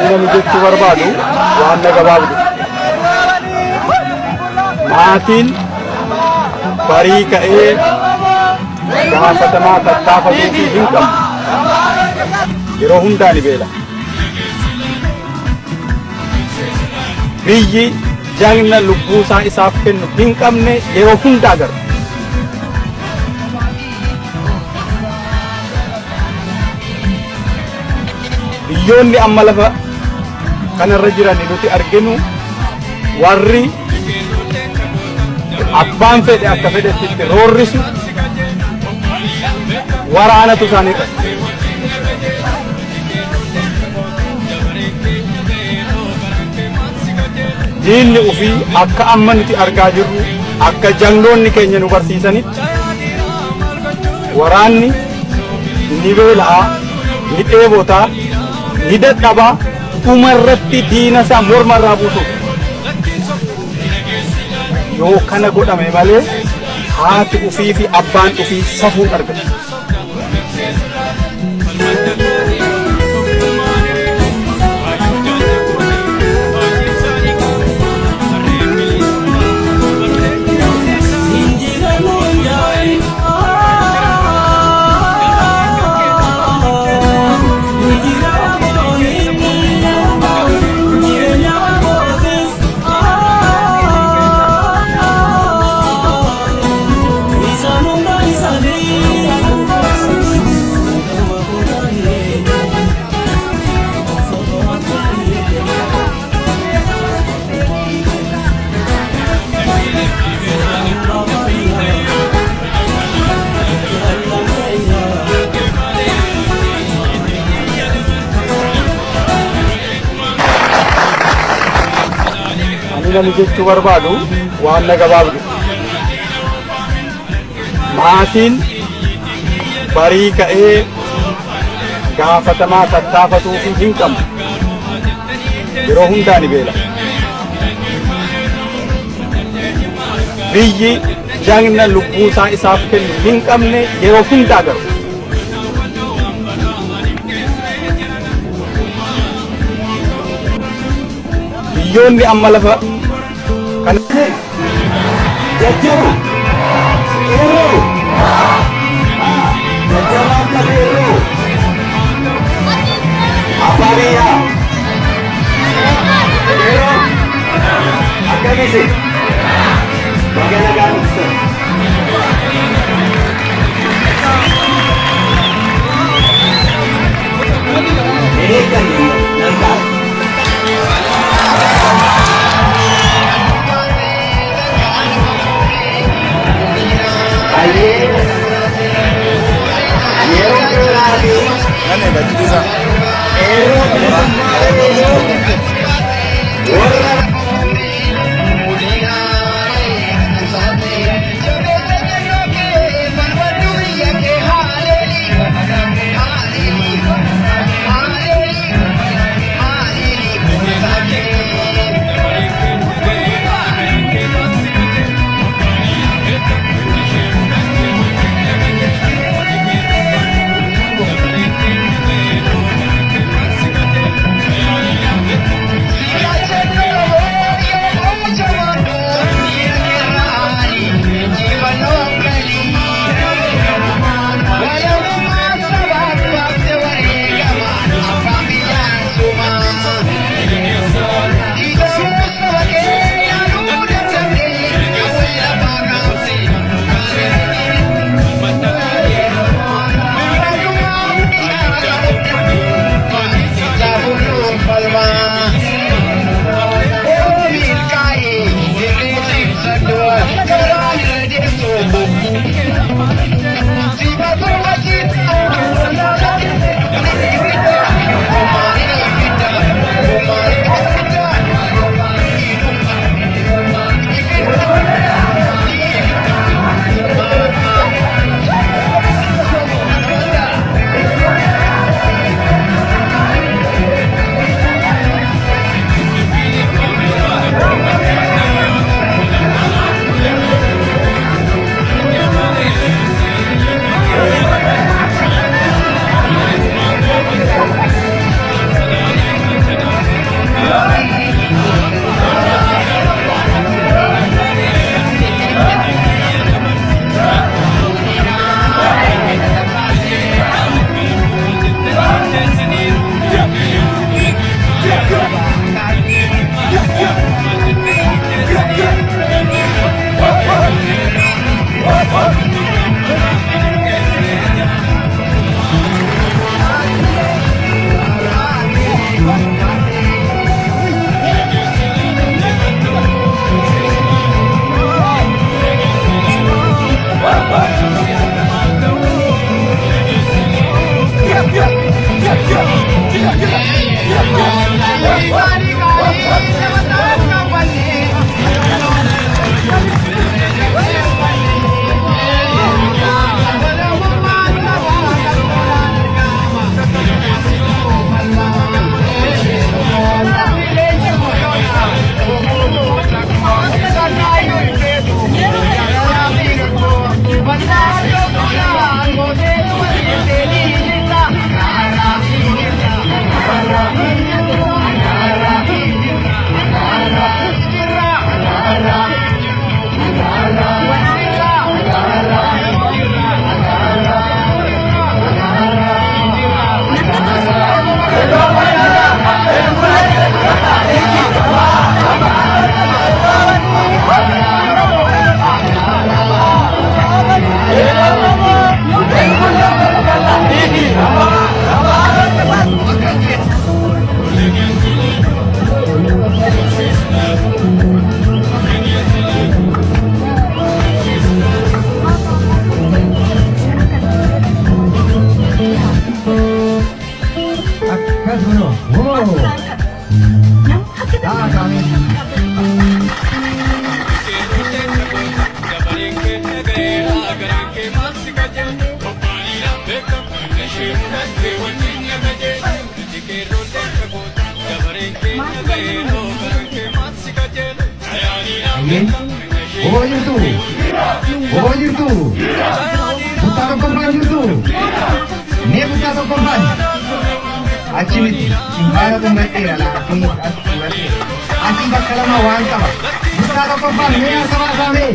Ani jechuu barbaadu waan gabaabdu. Maatiin barii ka'ee gaafatamaa tattaafatuu fi hin qabu. Yeroo hundaa ni beela. Biyyi jagna lubbuu isaaf kennu hin qabne yeroo hundaa agarra. Biyyoonni amma lafa kanarra jiran nuti arginu warri abbaan fedhe akka fedhetti roorrisu waraanatu isaanii qaba. Diinni ofii akka amma nuti argaa jirru akka jangloonni keenya nu barsiisanitti waraanni ni beela'a, ni dheebotaa, ni dadhabaa, dhumarratti diina isaa mormarraa buusu. Yoo kana godhame malee haati ofii fi abbaan ofii safuun argatu. Ani jechuu barbaadu waan gabaabdu. Maatiin barii ka'ee gaafatamaa tattaafatuu fi hin qabu. Yeroo hundaa ni beela. Biyyi jagna lubbuu isaaf kennu hin qabne yeroo hundaa agarra. Biyyoonni amma lafa kan jajjabu yeroo jajjabaa akka yeroo Abbaa yeroo akkamisi bagana gaafata. Oh itu, buta korban itu, ini buta korban. Acimiti, simbara pembaca lah, acim bakal mawan sama, buta korban, ni sama kami.